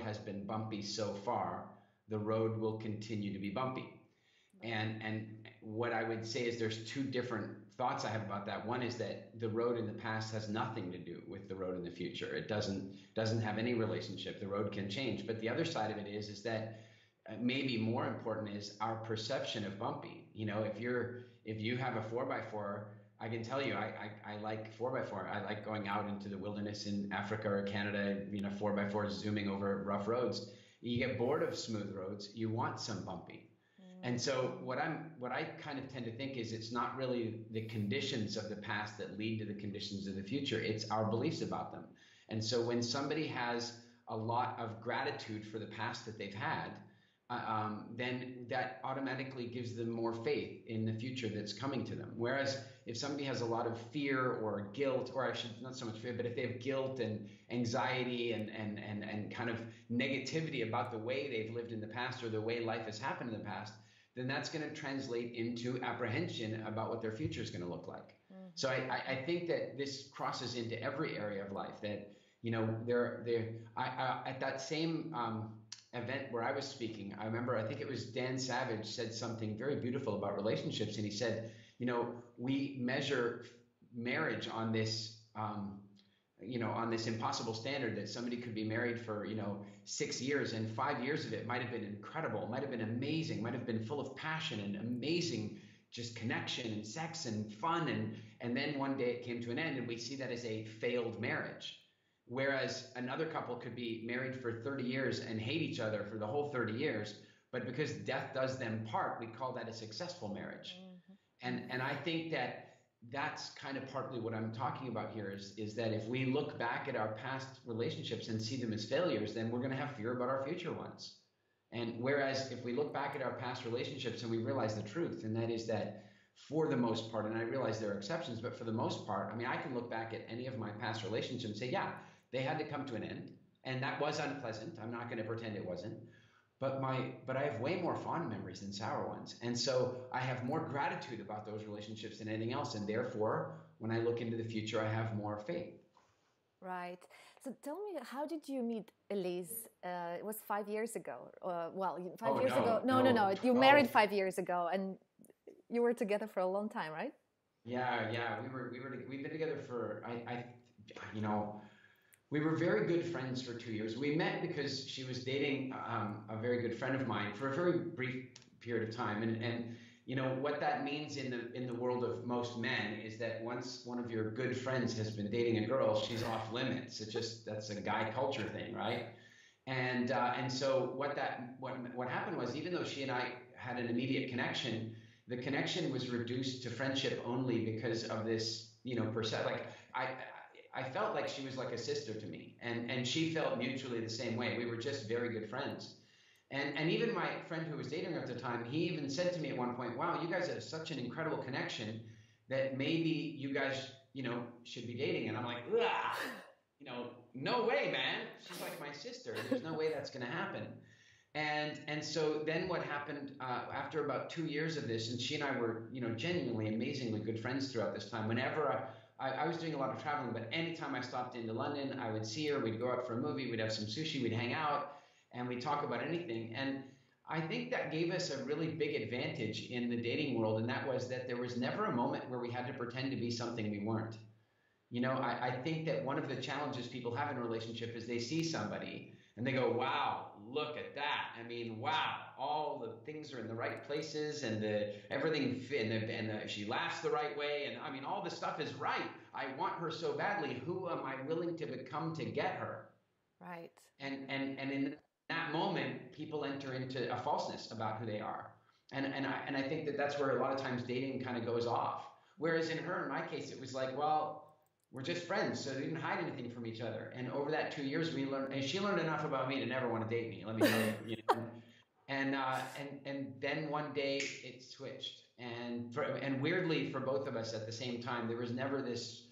has been bumpy so far, the road will continue to be bumpy. And what I would say is there's two different thoughts I have about that. One is that the road in the past has nothing to do with the road in the future. It doesn't have any relationship. The road can change. But the other side of it is that maybe more important is our perception of bumpy. You know, if you have a 4x4, I can tell you, I like 4x4. I like going out into the wilderness in Africa or Canada, you know, 4x4 zooming over rough roads. You get bored of smooth roads. You want some bumpy. And so what I kind of tend to think is it's not really the conditions of the past that lead to the conditions of the future. It's our beliefs about them. And so when somebody has a lot of gratitude for the past that they've had, then that automatically gives them more faith in the future that's coming to them. Whereas if somebody has a lot of fear or guilt, or actually not so much fear, but if they have guilt and anxiety and kind of negativity about the way they've lived in the past or the way life has happened in the past, then that's going to translate into apprehension about what their future is going to look like. Mm-hmm. So I think that this crosses into every area of life. That, you know, at that same event where I was speaking, I remember, I think it was Dan Savage said something very beautiful about relationships, and he said, you know, we measure marriage on this on this impossible standard that somebody could be married for, 6 years, and 5 years of it might have been incredible, might have been amazing, might have been full of passion and amazing just connection and sex and fun. And then one day it came to an end, and we see that as a failed marriage. Whereas another couple could be married for 30 years and hate each other for the whole 30 years, but because death does them part, we call that a successful marriage. Mm-hmm. And I think that's kind of partly what I'm talking about here is that if we look back at our past relationships and see them as failures, then we're going to have fear about our future ones. And whereas if we look back at our past relationships and we realize the truth, and that is that for the most part, and I realize there are exceptions, but for the most part, I mean, I can look back at any of my past relationships and say, yeah, they had to come to an end, and that was unpleasant. I'm not going to pretend it wasn't. But I have way more fond memories than sour ones. And so I have more gratitude about those relationships than anything else. And therefore, when I look into the future, I have more faith. Right. So tell me, how did you meet Elise? It was 5 years ago. 5 years ago. No. You married 5 years ago, and you were together for a long time, right? Yeah. We've been together for, we were very good friends for 2 years. We met because she was dating a very good friend of mine for a very brief period of time. And you know what that means in the world of most men is that once one of your good friends has been dating a girl, she's off limits. That's a guy culture thing, right? And so what happened was, even though she and I had an immediate connection, the connection was reduced to friendship only because of this, I felt like she was like a sister to me, and she felt mutually the same way. We were just very good friends. And even my friend who was dating her at the time, he even said to me at one point, wow, you guys have such an incredible connection that maybe you guys, should be dating. And I'm like, no way, man. She's like my sister. There's no way that's going to happen. And so then what happened after about 2 years of this, and she and I were, genuinely, amazingly good friends throughout this time. Whenever I was doing a lot of traveling, but anytime I stopped into London, I would see her, we'd go out for a movie, we'd have some sushi, we'd hang out, and we'd talk about anything. And I think that gave us a really big advantage in the dating world, and that was that there was never a moment where we had to pretend to be something we weren't. I think that one of the challenges people have in a relationship is they see somebody and they go, wow, look at that. I mean, wow, all the things are in the right places, and everything, and she laughs the right way. And I mean, all the stuff is right. I want her so badly. Who am I willing to become to get her? Right. And in that moment, people enter into a falseness about who they are. And I think that's where a lot of times dating kind of goes off. Whereas in my case, it was like, well, we're just friends, so we didn't hide anything from each other. And over that 2 years, we learned, and she learned enough about me to never want to date me. Let me tell you. And then one day it switched, and weirdly for both of us at the same time, there was never this,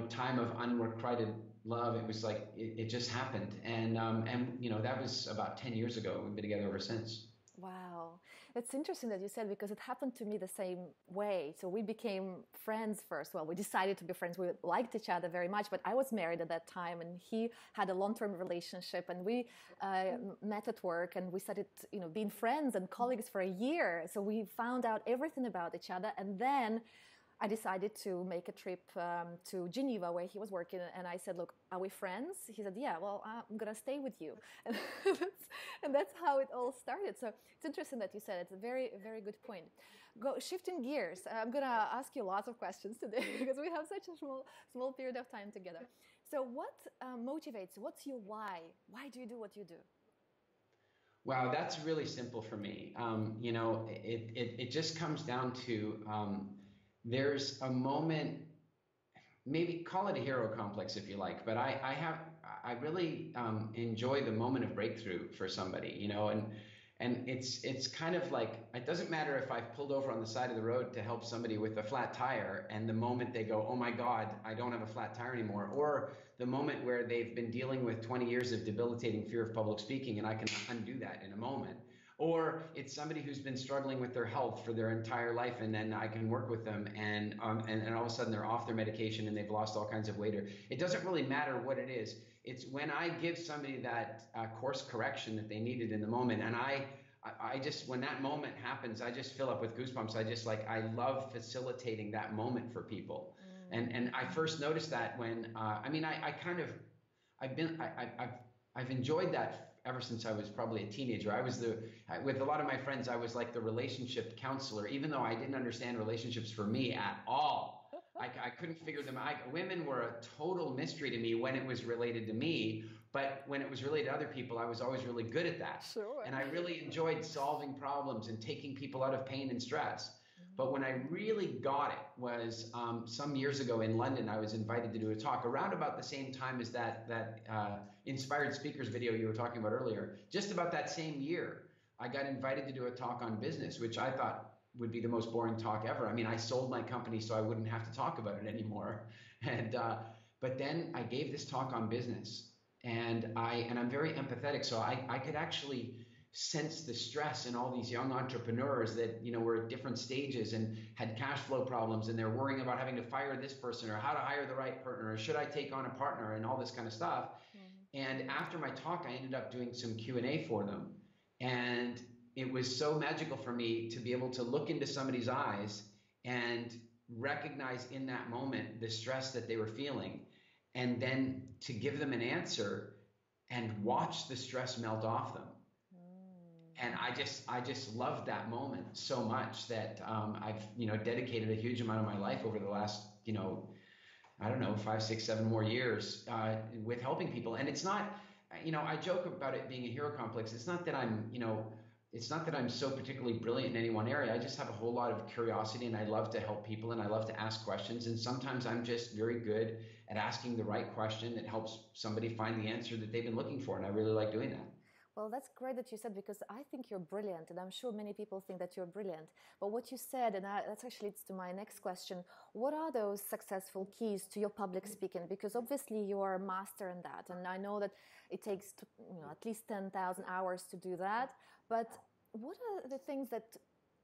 time of unrequited love. It was like it just happened, and that was about 10 years ago. We've been together ever since. Wow. It's interesting that you said, because it happened to me the same way. So we became friends first. Well, we decided to be friends. We liked each other very much, but I was married at that time, and he had a long-term relationship, and we met at work, and we started, being friends and colleagues for a year. So we found out everything about each other, and then I decided to make a trip to Geneva, where he was working, and I said, look, are we friends? He said, yeah, well, I'm going to stay with you. And that's how it all started. So it's interesting that you said it. It's a very, very good point. Shifting gears, I'm going to ask you lots of questions today because we have such a small period of time together. So what motivates you? What's your why? Why do you do what you do? Wow, that's really simple for me. It just comes down to there's a moment, maybe call it a hero complex if you like, but I really enjoy the moment of breakthrough for somebody, and it's kind of like, it doesn't matter if I've pulled over on the side of the road to help somebody with a flat tire, and the moment they go, oh my God, I don't have a flat tire anymore, or the moment where they've been dealing with 20 years of debilitating fear of public speaking and I can undo that in a moment. Or it's somebody who's been struggling with their health for their entire life, and then I can work with them, and all of a sudden they're off their medication and they've lost all kinds of weight. It doesn't really matter what it is. It's when I give somebody that course correction that they needed in the moment, and I just, when that moment happens, I just fill up with goosebumps. I love facilitating that moment for people. And I first noticed that when I've enjoyed that ever since I was probably a teenager. With a lot of my friends, I was like the relationship counselor, even though I didn't understand relationships for me at all. I couldn't figure them out. Women were a total mystery to me when it was related to me, but when it was related to other people, I was always really good at that. Sure. And I really enjoyed solving problems and taking people out of pain and stress. But when I really got it was some years ago in London. I was invited to do a talk around about the same time as that inspired speakers video you were talking about earlier. Just about that same year, I got invited to do a talk on business, which I thought would be the most boring talk ever. I mean, I sold my company so I wouldn't have to talk about it anymore. But then I gave this talk on business, and I'm very empathetic, so I could actually sense the stress in all these young entrepreneurs that were at different stages and had cash flow problems, and they're worrying about having to fire this person or how to hire the right partner, or should I take on a partner, and all this kind of stuff. And after my talk, I ended up doing some Q&A for them, and it was so magical for me to be able to look into somebody's eyes and recognize in that moment the stress that they were feeling, and then to give them an answer and watch the stress melt off them. And I just loved that moment so much that I've dedicated a huge amount of my life over the last 5, 6, 7 more years with helping people. And it's not, I joke about it being a hero complex. It's not that I'm so particularly brilliant in any one area. I just have a whole lot of curiosity, and I love to help people, and I love to ask questions. And sometimes I'm just very good at asking the right question that helps somebody find the answer that they've been looking for. And I really like doing that. Well, that's great that you said, because I think you're brilliant, and I'm sure many people think that you're brilliant. But what you said, and that actually leads to my next question, what are those successful keys to your public speaking? Because obviously you are a master in that, and I know that it takes at least 10,000 hours to do that. But what are the things that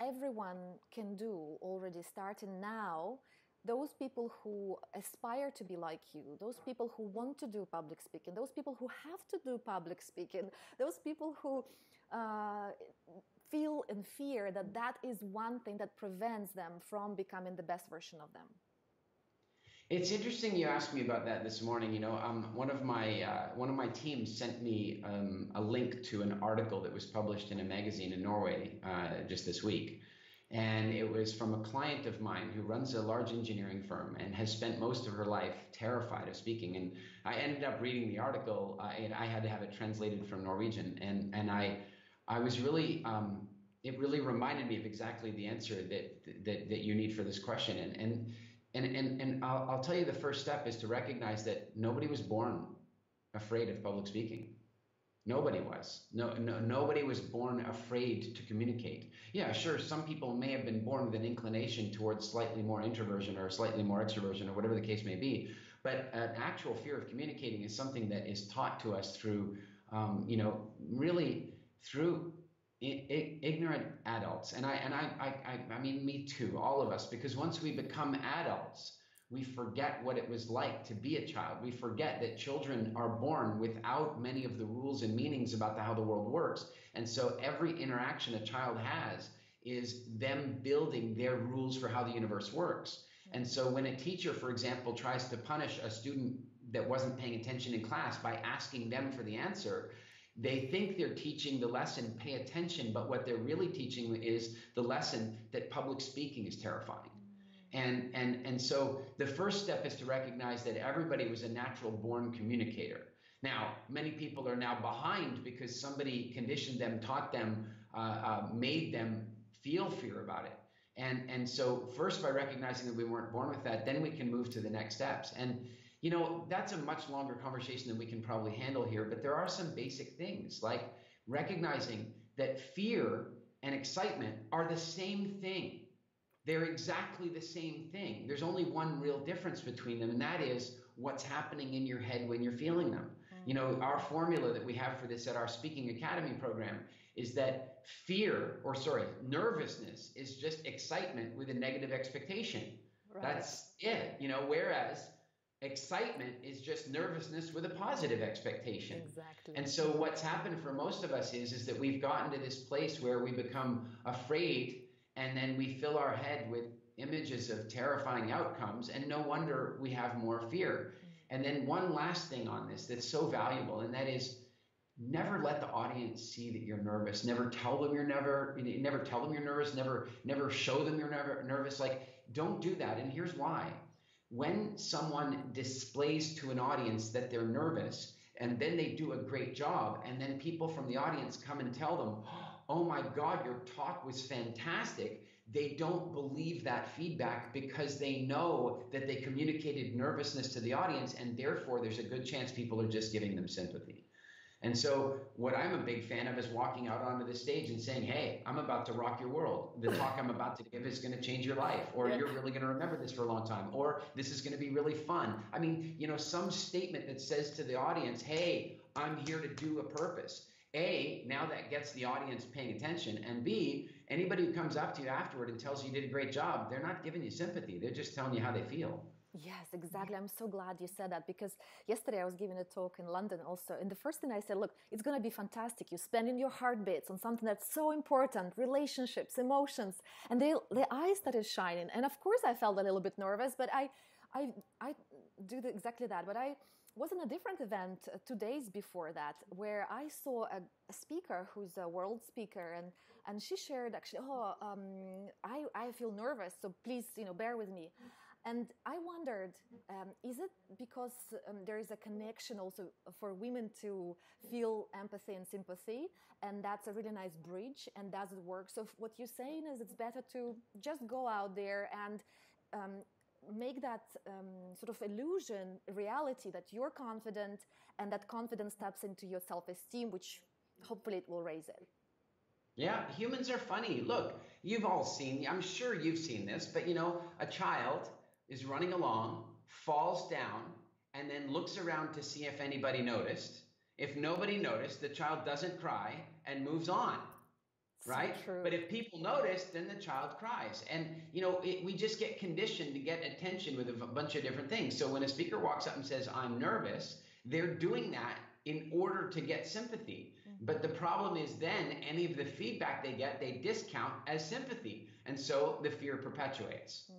everyone can do already starting now? Those people who aspire to be like you, those people who want to do public speaking, those people who have to do public speaking, those people who feel and fear that is one thing that prevents them from becoming the best version of them. It's interesting you asked me about that this morning. One of my teams sent me a link to an article that was published in a magazine in Norway just this week. And it was from a client of mine who runs a large engineering firm and has spent most of her life terrified of speaking. And I ended up reading the article, and I had to have it translated from Norwegian. And I was really, it really reminded me of exactly the answer that you need for this question. And I'll tell you, the first step is to recognize that nobody was born afraid of public speaking. Nobody was. Nobody was born afraid to communicate. Yeah, sure, some people may have been born with an inclination towards slightly more introversion or slightly more extroversion or whatever the case may be. But an actual fear of communicating is something that is taught to us through, really through Ignorant adults, and I mean me too, all of us, because once we become adults, we forget what it was like to be a child. We forget that children are born without many of the rules and meanings about how the world works. And so every interaction a child has is them building their rules for how the universe works. And so when a teacher, for example, tries to punish a student that wasn't paying attention in class by asking them for the answer, they think they're teaching the lesson, pay attention, but what they're really teaching is the lesson that public speaking is terrifying. And so the first step is to recognize that everybody was a natural born communicator. Now, many people are now behind because somebody conditioned them, taught them, made them feel fear about it. And so first, by recognizing that we weren't born with that, then we can move to the next steps. And you know, that's a much longer conversation than we can probably handle here, but there are some basic things like recognizing that fear and excitement are the same thing. They're exactly the same thing. There's only one real difference between them, and that is what's happening in your head when you're feeling them. You know, our formula that we have for this at our Speaking Academy program is that nervousness is just excitement with a negative expectation. Right. That's it, you know, whereas excitement is just nervousness with a positive expectation. Exactly. And so what's happened for most of us is that we've gotten to this place where we become afraid, and then we fill our head with images of terrifying outcomes, and no wonder we have more fear. And then one last thing on this that's so valuable, and that is never let the audience see that you're nervous. Never tell them never tell them you're nervous. Never show them you're nervous. Like, don't do that. And here's why. When someone displays to an audience that they're nervous, and then they do a great job, and then people from the audience come and tell them, oh my God, your talk was fantastic, they don't believe that feedback because they know that they communicated nervousness to the audience, and therefore there's a good chance people are just giving them sympathy. And so what I'm a big fan of is walking out onto the stage and saying, hey, I'm about to rock your world. The talk I'm about to give is going to change your life, or you're really going to remember this for a long time, or this is going to be really fun. I mean, you know, some statement that says to the audience, hey, I'm here to do a purpose. A, now that gets the audience paying attention. And B, anybody who comes up to you afterward and tells you you did a great job, they're not giving you sympathy. They're just telling you how they feel. Yes, exactly. I'm so glad you said that, because yesterday I was giving a talk in London also. And the first thing I said, look, it's going to be fantastic. You're spending your heartbeats on something that's so important, relationships, emotions. And their eyes started shining. And of course I felt a little bit nervous, but I do exactly that. But I was in a different event 2 days before that, where I saw a speaker who's a world speaker, and she shared actually, I feel nervous, so please, bear with me. And I wondered, is it because there is a connection also for women to feel empathy and sympathy, and that's a really nice bridge, and does it work? So what you're saying is it's better to just go out there and make that sort of illusion reality, that you're confident, and that confidence taps into your self-esteem, which hopefully it will raise it. Yeah, humans are funny. Look, you've all seen, I'm sure you've seen this, but a child is running along, falls down, and then looks around to see if anybody noticed. If nobody noticed, the child doesn't cry and moves on, right? So true. But if people notice, then the child cries. And, we just get conditioned to get attention with a bunch of different things. So when a speaker walks up and says, I'm nervous, they're doing that in order to get sympathy. But the problem is then any of the feedback they get, they discount as sympathy. And so the fear perpetuates.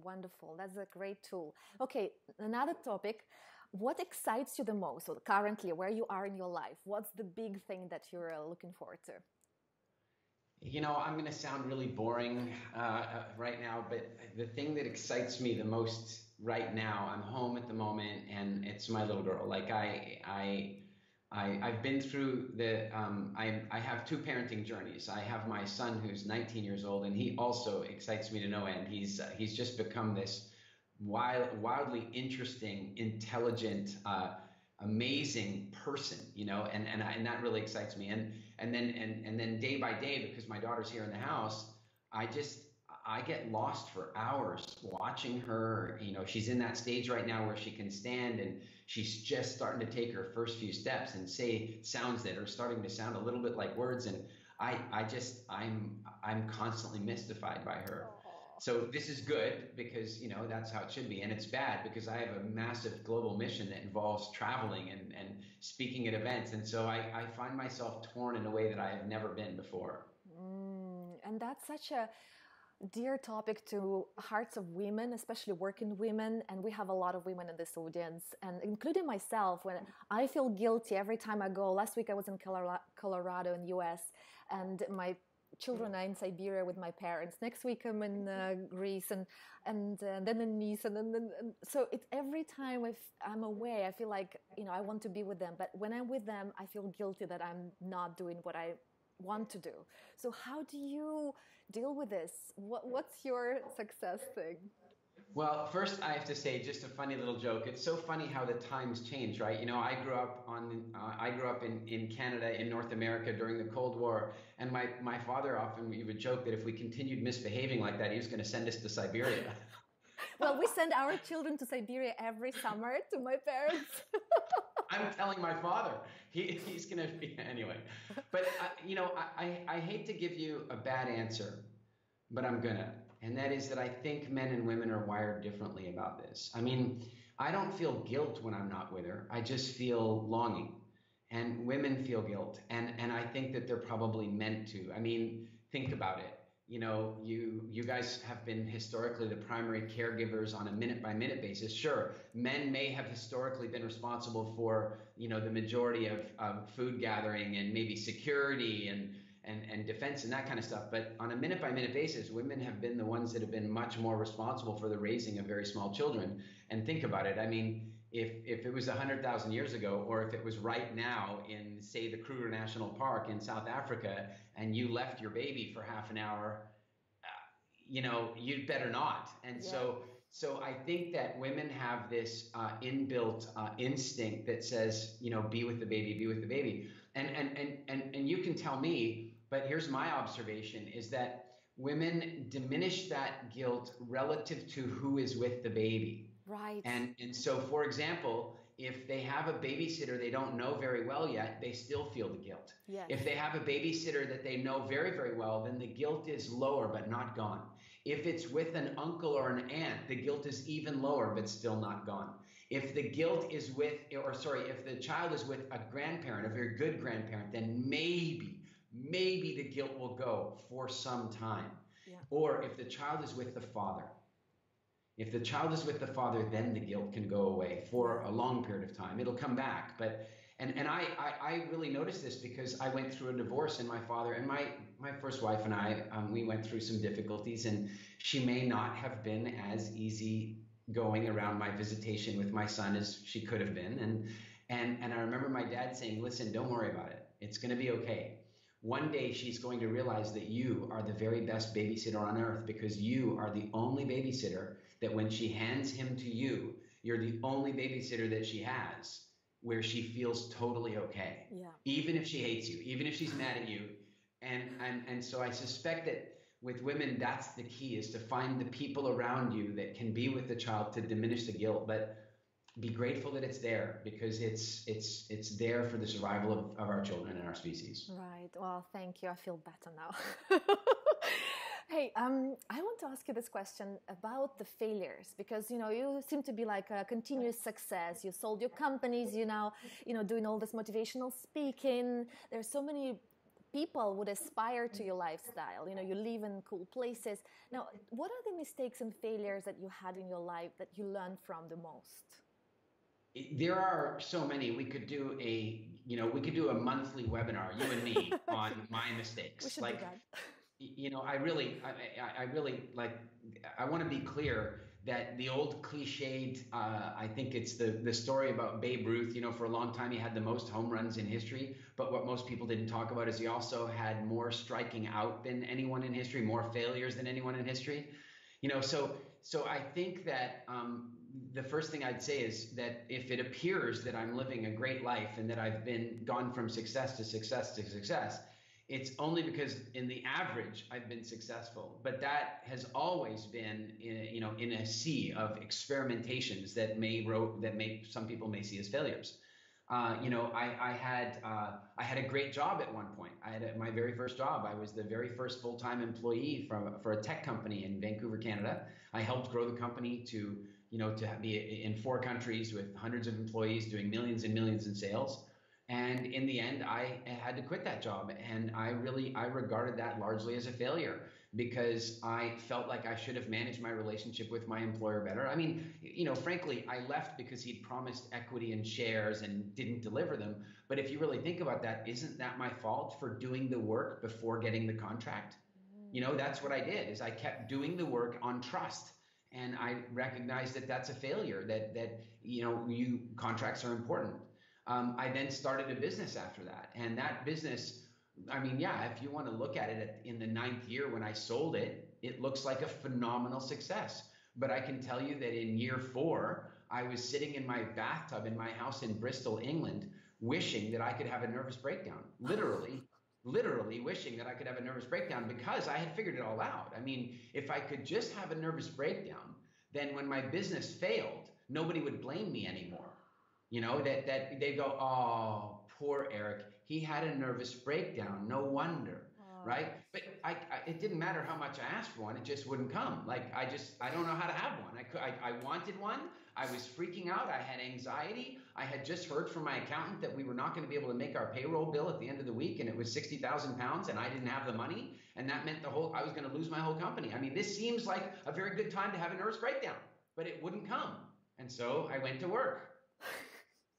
Wonderful. That's a great tool. Okay, another topic. What excites you the most, or currently where you are in your life? What's the big thing that you're looking forward to? I'm going to sound really boring right now, but the thing that excites me the most right now, I'm home at the moment, and it's my little girl. Like I've been through I have two parenting journeys. I have my son who's 19 years old, and he also excites me to no end. He's just become this wildly interesting, intelligent, amazing person, and that really excites me. And then day by day, because my daughter's here in the house, I get lost for hours watching her. She's in that stage right now where she can stand, and she's just starting to take her first few steps and say sounds that are starting to sound a little bit like words. And I'm constantly mystified by her. So this is good because, that's how it should be. And it's bad because I have a massive global mission that involves traveling and speaking at events. And so I find myself torn in a way that I have never been before. And that's such a dear topic to hearts of women, especially working women. And we have a lot of women in this audience, and including myself, when I feel guilty every time I go. Last week I was in Colorado in US, and my children are in Siberia with my parents. Next week I'm in Greece, and then in Nice, and so it's every time I'm away, I feel like I want to be with them, but when I'm with them, I feel guilty that I'm not doing what I want to do. So how do you deal with this? What's your success thing? Well, first I have to say, just a funny little joke. It's so funny how the times change, right? I grew up in Canada, in North America during the Cold War, and my father often, we would joke that if we continued misbehaving like that, he was going to send us to Siberia. Well, we send our children to Siberia every summer to my parents. I'm telling my father, he's going to be, anyway. But, I hate to give you a bad answer, but I'm going to. And that is that I think men and women are wired differently about this. I mean, I don't feel guilt when I'm not with her. I just feel longing. And women feel guilt. And I think that they're probably meant to. I mean, think about it. You guys have been historically the primary caregivers on a minute-by-minute basis. Sure, men may have historically been responsible for, the majority of food gathering and maybe security and defense and that kind of stuff. But on a minute-by-minute basis, women have been the ones that have been much more responsible for the raising of very small children. And think about it. I mean, if it was 100,000 years ago, or if it was right now in, say, the Kruger National Park in South Africa, and you left your baby for half an hour, you'd better not. And so I think that women have this inbuilt instinct that says, be with the baby, be with the baby. And you can tell me, but here's my observation, is that women diminish that guilt relative to who is with the baby. Right. And so, for example, if they have a babysitter they don't know very well yet, they still feel the guilt. Yes. If they have a babysitter that they know very, very well, then the guilt is lower but not gone. If it's with an uncle or an aunt, the guilt is even lower but still not gone. If the guilt is if the child is with a grandparent, a very good grandparent, then maybe the guilt will go for some time. Yeah. Or if the child is with the father. If the child is with the father, then the guilt can go away for a long period of time. It'll come back. But I really noticed this because I went through a divorce, and my father and my first wife and I, we went through some difficulties, and she may not have been as easy going around my visitation with my son as she could have been. And I remember my dad saying, listen, don't worry about it. It's going to be okay. One day she's going to realize that you are the very best babysitter on earth, because you are the only babysitter that when she hands him to you, you're the only babysitter that she has where she feels totally okay. Yeah. Even if she hates you, even if she's mad at you. And so I suspect that with women, that's the key, is to find the people around you that can be with the child to diminish the guilt, but be grateful that it's there, because it's there for the survival of our children and our species. Right. Well, thank you. I feel better now. Hey, I want to ask you this question about the failures, because, you seem to be like a continuous success. You sold your companies, doing all this motivational speaking. There's so many people would aspire to your lifestyle. You live in cool places. Now, what are the mistakes and failures that you had in your life that you learned from the most? There are so many. We could do a monthly webinar, you and me, on my mistakes. We should do that. I really I want to be clear that the old cliched, I think it's the story about Babe Ruth. For a long time he had the most home runs in history, but what most people didn't talk about is he also had more striking out than anyone in history, more failures than anyone in history. So I think that the first thing I'd say is that if it appears that I'm living a great life and that I've gone from success to success to success, it's only because in the average I've been successful. But that has always been in a sea of experimentations that some people may see as failures. I had a great job at one point. I had my very first job. I was the very first full-time employee for a tech company in Vancouver, Canada. I helped grow the company to, to be in 4 countries with hundreds of employees doing millions and millions in sales. And in the end, I had to quit that job. And I regarded that largely as a failure because I felt like I should have managed my relationship with my employer better. I mean, frankly, I left because he'd promised equity and shares and didn't deliver them. But if you really think about that, isn't that my fault for doing the work before getting the contract? That's what I did, is I kept doing the work on trust. And I recognized that that's a failure, that contracts are important. I then started a business after that. And that business, I mean, yeah, if you want to look at it in the 9th year when I sold it, it looks like a phenomenal success. But I can tell you that in year 4, I was sitting in my bathtub in my house in Bristol, England, wishing that I could have a nervous breakdown. Literally wishing that I could have a nervous breakdown because I had figured it all out. I mean, if I could just have a nervous breakdown, then when my business failed, nobody would blame me anymore. That they go, oh, poor Eric, he had a nervous breakdown, no wonder, right? But it didn't matter how much I asked for one, it just wouldn't come. Like, I don't know how to have one. I wanted one, I was freaking out, I had anxiety, I had just heard from my accountant that we were not going to be able to make our payroll bill at the end of the week, and it was 60,000 pounds, and I didn't have the money, and that meant I was going to lose my whole company. I mean, this seems like a very good time to have a nervous breakdown, but it wouldn't come. And so I went to work.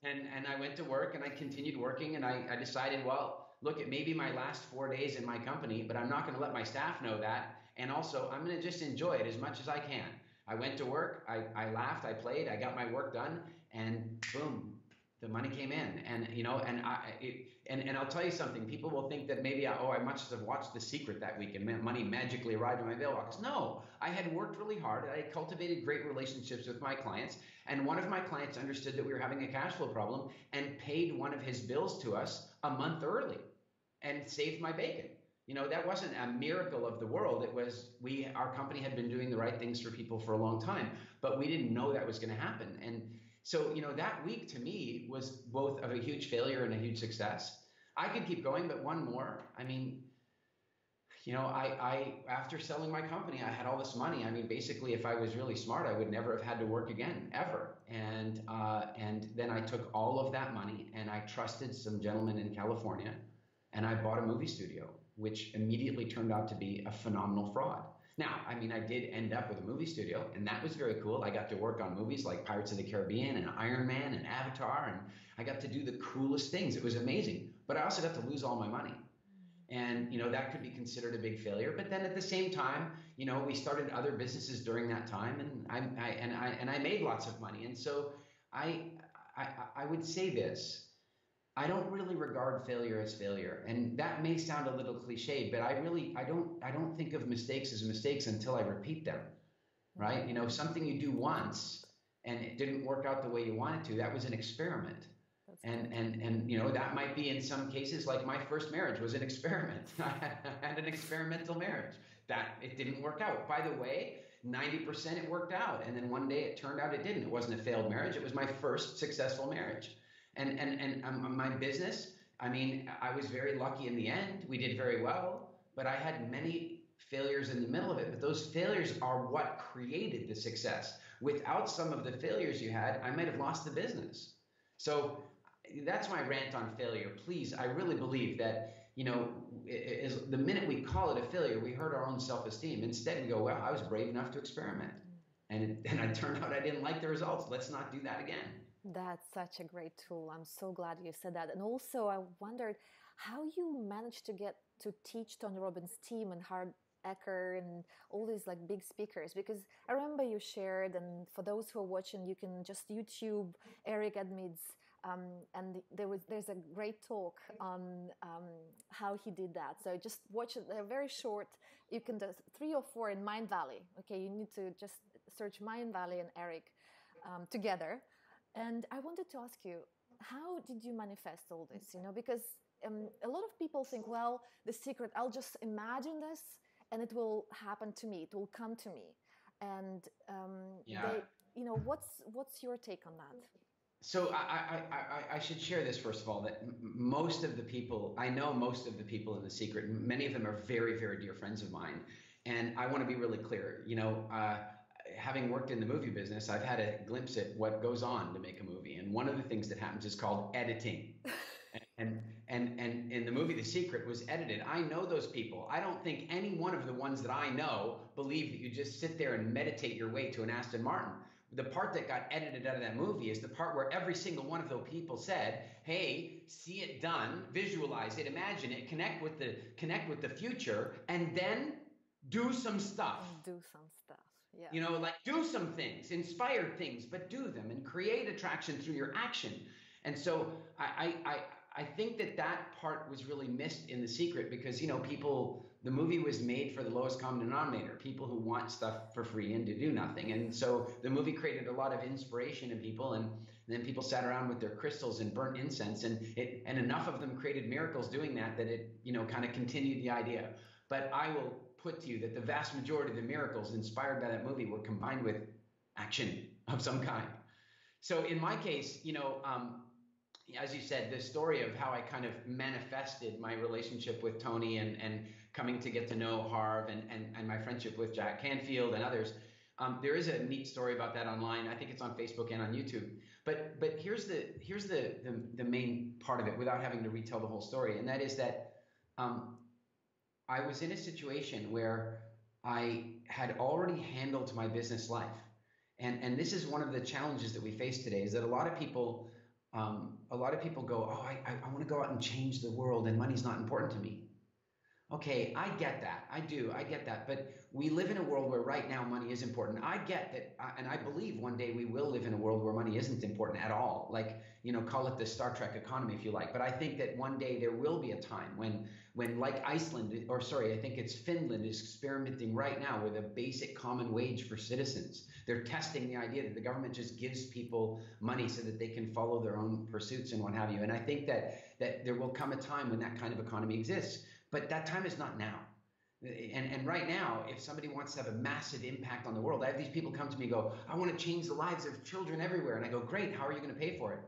And I went to work and I continued working, and I decided, well, look, it may be my last 4 days in my company, but I'm not going to let my staff know that. And also, I'm going to just enjoy it as much as I can. I went to work, I laughed, I played, I got my work done, and boom, the money came in. And, and I'll tell you something, people will think that maybe, I must have watched The Secret that week and money magically arrived in my mailbox. No, I had worked really hard. I had cultivated great relationships with my clients. And one of my clients understood that we were having a cash flow problem and paid one of his bills to us a month early and saved my bacon. That wasn't a miracle of the world. It was, our company had been doing the right things for people for a long time, but we didn't know that was going to happen. And so, that week to me was both of a huge failure and a huge success. I could keep going, but one more. I mean, I after selling my company, I had all this money. I mean, basically, if I was really smart, I would never have had to work again, ever. And then I took all of that money and I trusted some gentleman in California, and I bought a movie studio, which immediately turned out to be a phenomenal fraud. Now, I mean, I did end up with a movie studio, and that was very cool. I got to work on movies like Pirates of the Caribbean and Iron Man and Avatar, and I got to do the coolest things. It was amazing. But I also got to lose all my money. And, that could be considered a big failure. But then at the same time, we started other businesses during that time, and I made lots of money. And so I would say this. I don't really regard failure as failure. And that may sound a little cliched, but I don't think of mistakes as mistakes until I repeat them, right? Something you do once and it didn't work out the way you wanted to, that was an experiment. And that might be in some cases, like my first marriage was an experiment. I had an experimental marriage that it didn't work out. By the way, 90% it worked out. And then one day it turned out it didn't. It wasn't a failed marriage. It was my first successful marriage. And my business, I mean, I was very lucky in the end. We did very well, but I had many failures in the middle of it. But those failures are what created the success. Without some of the failures you had, I might have lost the business. So that's my rant on failure. Please, I really believe that, the minute we call it a failure, we hurt our own self-esteem. Instead, we go, well, I was brave enough to experiment. And it turned out I didn't like the results. Let's not do that again. That's such a great tool. I'm so glad you said that. And also, I wondered how you managed to get to teach Tony Robbins' team and Howard Ecker and all these like big speakers, because I remember you shared, and for those who are watching, you can just YouTube Eric Edmeades, and there's a great talk on how he did that. So just watch it. They're very short. You can do 3 or 4 in Mind Valley. Okay, you need to just search Mind Valley and Eric together. And I wanted to ask you, how did you manifest all this? Because a lot of people think, well, the secret, I'll just imagine this and it will happen to me. It will come to me. And what's your take on that? So I should share this first of all, that most of the people, I know most of the people in The Secret, and many of them are very, very dear friends of mine. And I want to be really clear, having worked in the movie business, I've had a glimpse at what goes on to make a movie. And one of the things that happens is called editing. And in the movie The Secret was edited. I know those people. I don't think any one of the ones that I know believe that you just sit there and meditate your way to an Aston Martin. The part that got edited out of that movie is the part where every single one of those people said, hey, see it done, visualize it, imagine it, connect with the future, and then do some stuff. Do some stuff. Yeah. Like do some things, inspire things, but do them and create attraction through your action. And so I think that part was really missed in The Secret because, the movie was made for the lowest common denominator, people who want stuff for free and to do nothing. And so the movie created a lot of inspiration in people, and then people sat around with their crystals and burnt incense, and enough of them created miracles doing that it, kind of continued the idea. But I will put to you that the vast majority of the miracles inspired by that movie were combined with action of some kind. So in my case, as you said, the story of how I kind of manifested my relationship with Tony and coming to get to know Harv and my friendship with Jack Canfield and others. There is a neat story about that online. I think it's on Facebook and on YouTube. But here's the main part of it without having to retell the whole story. And that is that I was in a situation where I had already handled my business life. And this is one of the challenges that we face today, is that a lot of people go, oh, I want to go out and change the world and money's not important to me. Okay, I get that. I get that. But we live in a world where right now money is important. I get that. And I believe one day we will live in a world where money isn't important at all. Like, call it the Star Trek economy if you like. But I think that one day there will be a time when like Iceland, I think it's Finland, is experimenting right now with a basic common wage for citizens. They're testing the idea that the government just gives people money so that they can follow their own pursuits and what have you. And I think that there will come a time when that kind of economy exists. But that time is not now. And right now, if somebody wants to have a massive impact on the world, I have these people come to me and go, I want to change the lives of children everywhere. And I go, great, how are you going to pay for it?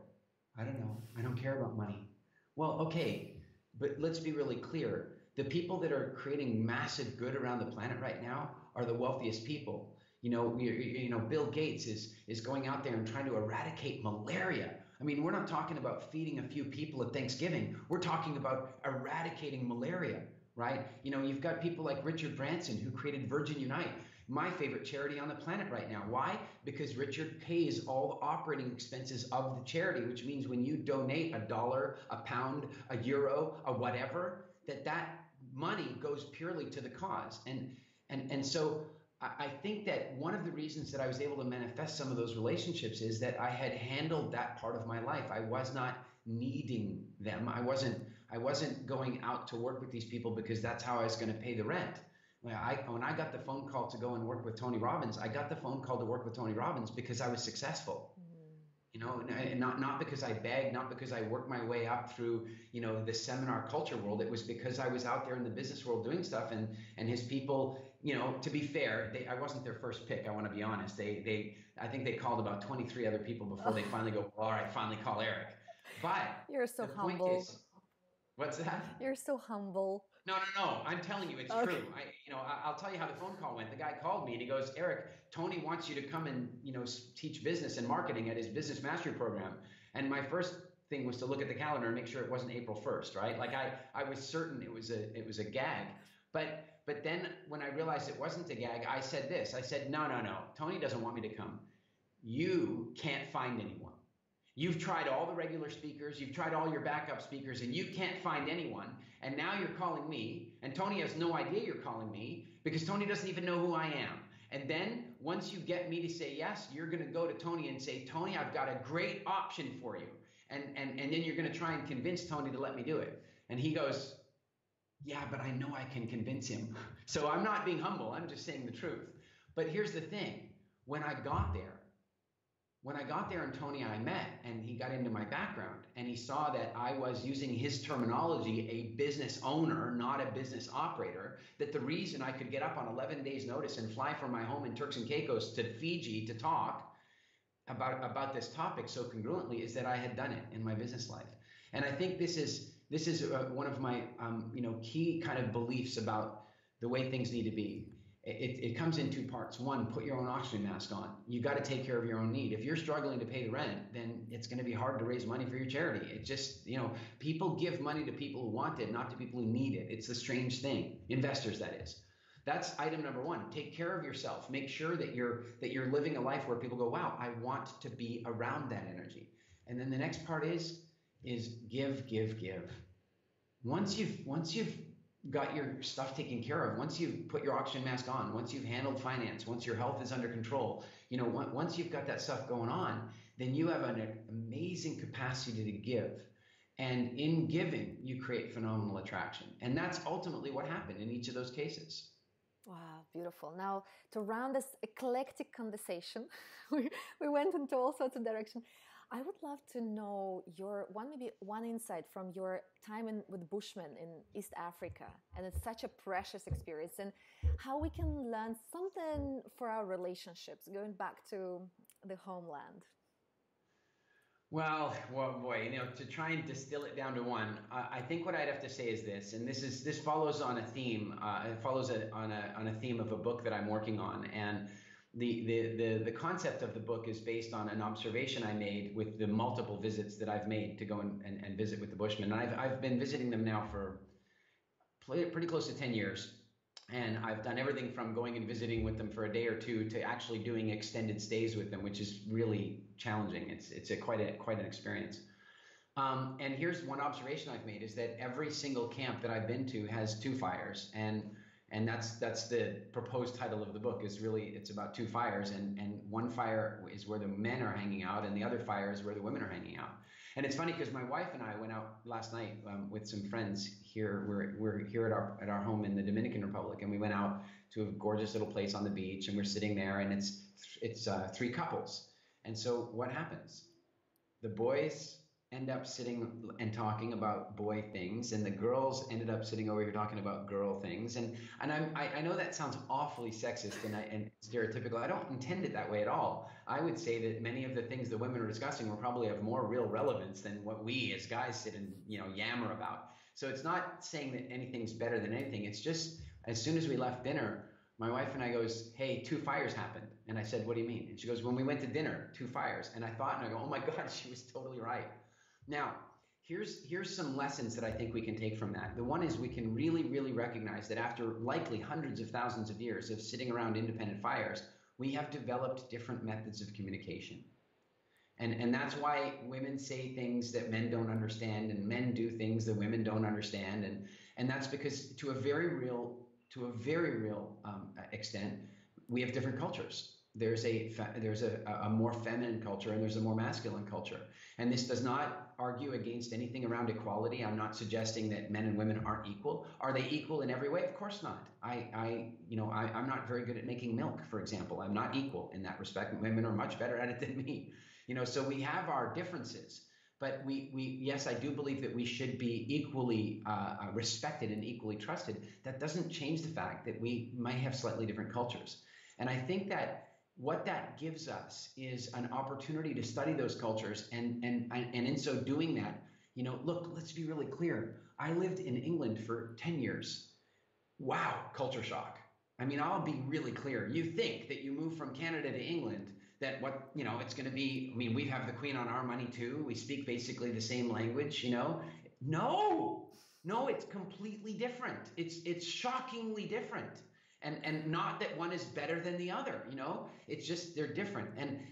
I don't know. I don't care about money. Well, okay, but let's be really clear. The people that are creating massive good around the planet right now are the wealthiest people. Bill Gates is going out there and trying to eradicate malaria. I mean, we're not talking about feeding a few people at Thanksgiving. We're talking about eradicating malaria, right? You've got people like Richard Branson, who created Virgin Unite, my favorite charity on the planet right now. Why? Because Richard pays all the operating expenses of the charity, which means when you donate $1, a pound, a euro, a whatever, that money goes purely to the cause. And so I think that one of the reasons that I was able to manifest some of those relationships is that I had handled that part of my life. I was not needing them. I wasn't going out to work with these people because that's how I was going to pay the rent. When I got the phone call to go and work with Tony Robbins, I got the phone call to work with Tony Robbins because I was successful. And not because I begged, not because I worked my way up through, the seminar culture world. It was because I was out there in the business world doing stuff, and his people, to be fair, I wasn't their first pick. I want to be honest. I think they called about 23 other people before they finally go, all right, finally call Eric. But you're so humble. What's that? You're so humble. No. I'm telling you, it's true. I'll tell you how the phone call went. The guy called me and he goes, Eric, Tony wants you to come and, teach business and marketing at his business mastery program. And my first thing was to look at the calendar and make sure it wasn't April 1st, right? Like I was certain it was a gag. But then when I realized it wasn't a gag, I said this. I said, no. Tony doesn't want me to come. You can't find anyone. You've tried all the regular speakers, you've tried all your backup speakers, and you can't find anyone. And now you're calling me, and Tony has no idea you're calling me because Tony doesn't even know who I am. And then once you get me to say yes, you're going to go to Tony and say, Tony, I've got a great option for you. And then you're going to try and convince Tony to let me do it. And he goes, yeah, but I know I can convince him. So I'm not being humble. I'm just saying the truth. But here's the thing. When I got there and Tony and I met, and he got into my background and he saw that I was using his terminology, a business owner, not a business operator, that the reason I could get up on 11 days notice and fly from my home in Turks and Caicos to Fiji to talk about this topic so congruently is that I had done it in my business life. And I think this is one of my key kind of beliefs about the way things need to be. It comes in two parts. One, put your own oxygen mask on. You got to take care of your own need. If you're struggling to pay the rent, then it's going to be hard to raise money for your charity. It just, people give money to people who want it, not to people who need it. It's a strange thing. Investors, that is. That's item number one. Take care of yourself. Make sure that you're living a life where people go, wow, I want to be around that energy. And then the next part is give, give, give. Once you've got your stuff taken care of, once you've put your oxygen mask on, once you've handled finance, once your health is under control, once you've got that stuff going on, then you have an amazing capacity to give. And in giving, you create phenomenal attraction. And that's ultimately what happened in each of those cases. Wow, beautiful. Now, to round this eclectic conversation, we went into all sorts of directions. I would love to know maybe one insight from your time with Bushmen in East Africa. And it's such a precious experience, and how we can learn something for our relationships going back to the homeland. Well, boy, to try and distill it down to one, I think what I'd have to say is this, and this follows on a theme. It follows on a theme of a book that I'm working on, and the concept of the book is based on an observation I made with the multiple visits that I've made to go and visit with the Bushmen. And I've been visiting them now for pretty close to 10 years. And I've done everything from going and visiting with them for a day or two to actually doing extended stays with them, which is really challenging. It's quite an experience. And here's one observation I've made is that every single camp that I've been to has two fires, and that's the proposed title of the book. Is really, it's about two fires, and one fire is where the men are hanging out, and the other fire is where the women are hanging out. And it's funny because my wife and I went out last night with some friends here. We're here at our home in the Dominican Republic, and we went out to a gorgeous little place on the beach, and we're sitting there, and it's three couples. And so what happens? The boys end up sitting and talking about boy things, and the girls ended up sitting over here talking about girl things. And I know that sounds awfully sexist and stereotypical. I don't intend it that way at all. I would say that many of the things the women are discussing will probably have more real relevance than what we as guys sit and yammer about. So it's not saying that anything's better than anything. It's just as soon as we left dinner, my wife and I goes, hey, two fires happened. And I said, what do you mean? And she goes, when we went to dinner, two fires. And I thought, and I go, oh my God, she was totally right. Now, here's some lessons that I think we can take from that. The one is we can really, really recognize that after likely hundreds of thousands of years of sitting around independent fires, we have developed different methods of communication. And that's why women say things that men don't understand, and men do things that women don't understand. And that's because to a very real extent, we have different cultures. There's a more feminine culture, and there's a more masculine culture. And this does not argue against anything around equality. I'm not suggesting that men and women aren't equal. Are they equal in every way? Of course not. I'm not very good at making milk, for example. I'm not equal in that respect. Women are much better at it than me. So we have our differences. But yes, I do believe that we should be equally respected and equally trusted. That doesn't change the fact that we might have slightly different cultures. And I think that what that gives us is an opportunity to study those cultures, and in so doing that, look, let's be really clear. I lived in England for 10 years. Wow, culture shock. I mean, I'll be really clear. You think that you move from Canada to England, that it's going to be, I mean, we have the Queen on our money too. We speak basically the same language, No, it's completely different. It's shockingly different. And not that one is better than the other, it's just they're different.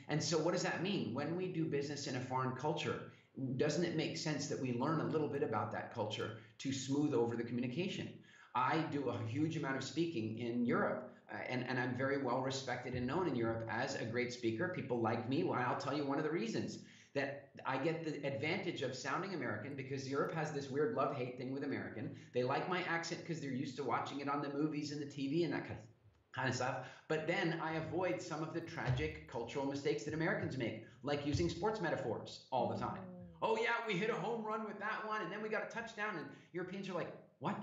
And so what does that mean? When we do business in a foreign culture, doesn't it make sense that we learn a little bit about that culture to smooth over the communication? I do a huge amount of speaking in Europe, and I'm very well respected and known in Europe as a great speaker. People like me. Well, I'll tell you one of the reasons that I get the advantage of sounding American, because Europe has this weird love-hate thing with American. They like my accent because they're used to watching it on the movies and the TV and that kind of stuff. But then I avoid some of the tragic cultural mistakes that Americans make, like using sports metaphors all the time. Oh yeah, we hit a home run with that one, and then we got a touchdown, and Europeans are like, what?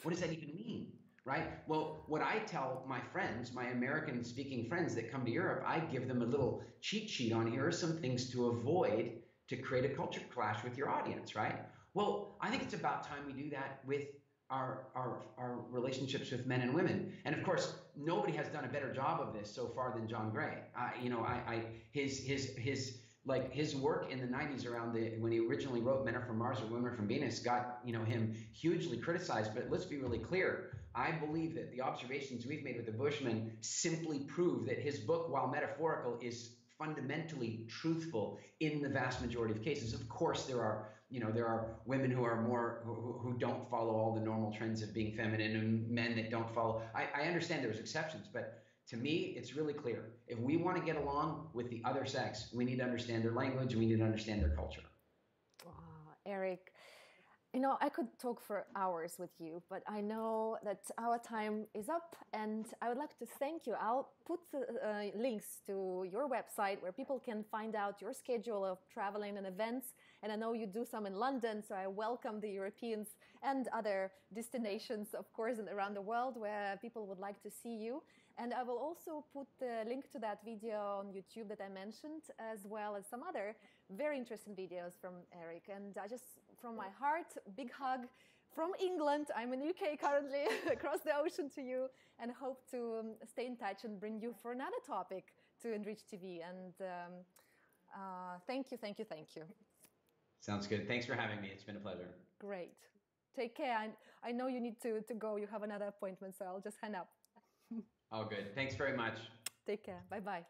What does that even mean? right? Well, what I tell my friends, my American speaking friends that come to Europe, I give them a little cheat sheet on here are some things to avoid to create a culture clash with your audience, right? Well, I think it's about time we do that with our relationships with men and women. And of course, nobody has done a better job of this so far than John Gray. His work in the 90s around when he originally wrote Men Are From Mars or Women Are From Venus got him hugely criticized. But let's be really clear. I believe that the observations we've made with the Bushmen simply prove that his book, while metaphorical, is fundamentally truthful in the vast majority of cases. Of course, there are women who are who don't follow all the normal trends of being feminine, and men that don't follow. I understand there's exceptions, but to me, it's really clear. If we want to get along with the other sex, we need to understand their language. We need to understand their culture. Eric, I could talk for hours with you, but I know that our time is up, and I would like to thank you. I'll put links to your website where people can find out your schedule of traveling and events. And I know you do some in London, so I welcome the Europeans and other destinations, of course, and around the world where people would like to see you. And I will also put the link to that video on YouTube that I mentioned, as well as some other very interesting videos from Eric. And I just, from my heart, big hug from England. I'm in UK currently, across the ocean to you, and hope to stay in touch and bring you for another topic to Enrich TV. And thank you, thank you, thank you. Sounds good. Thanks for having me. It's been a pleasure. Great. Take care. I know you need to go. You have another appointment, so I'll just hang up. Oh, good. Thanks very much. Take care. Bye-bye.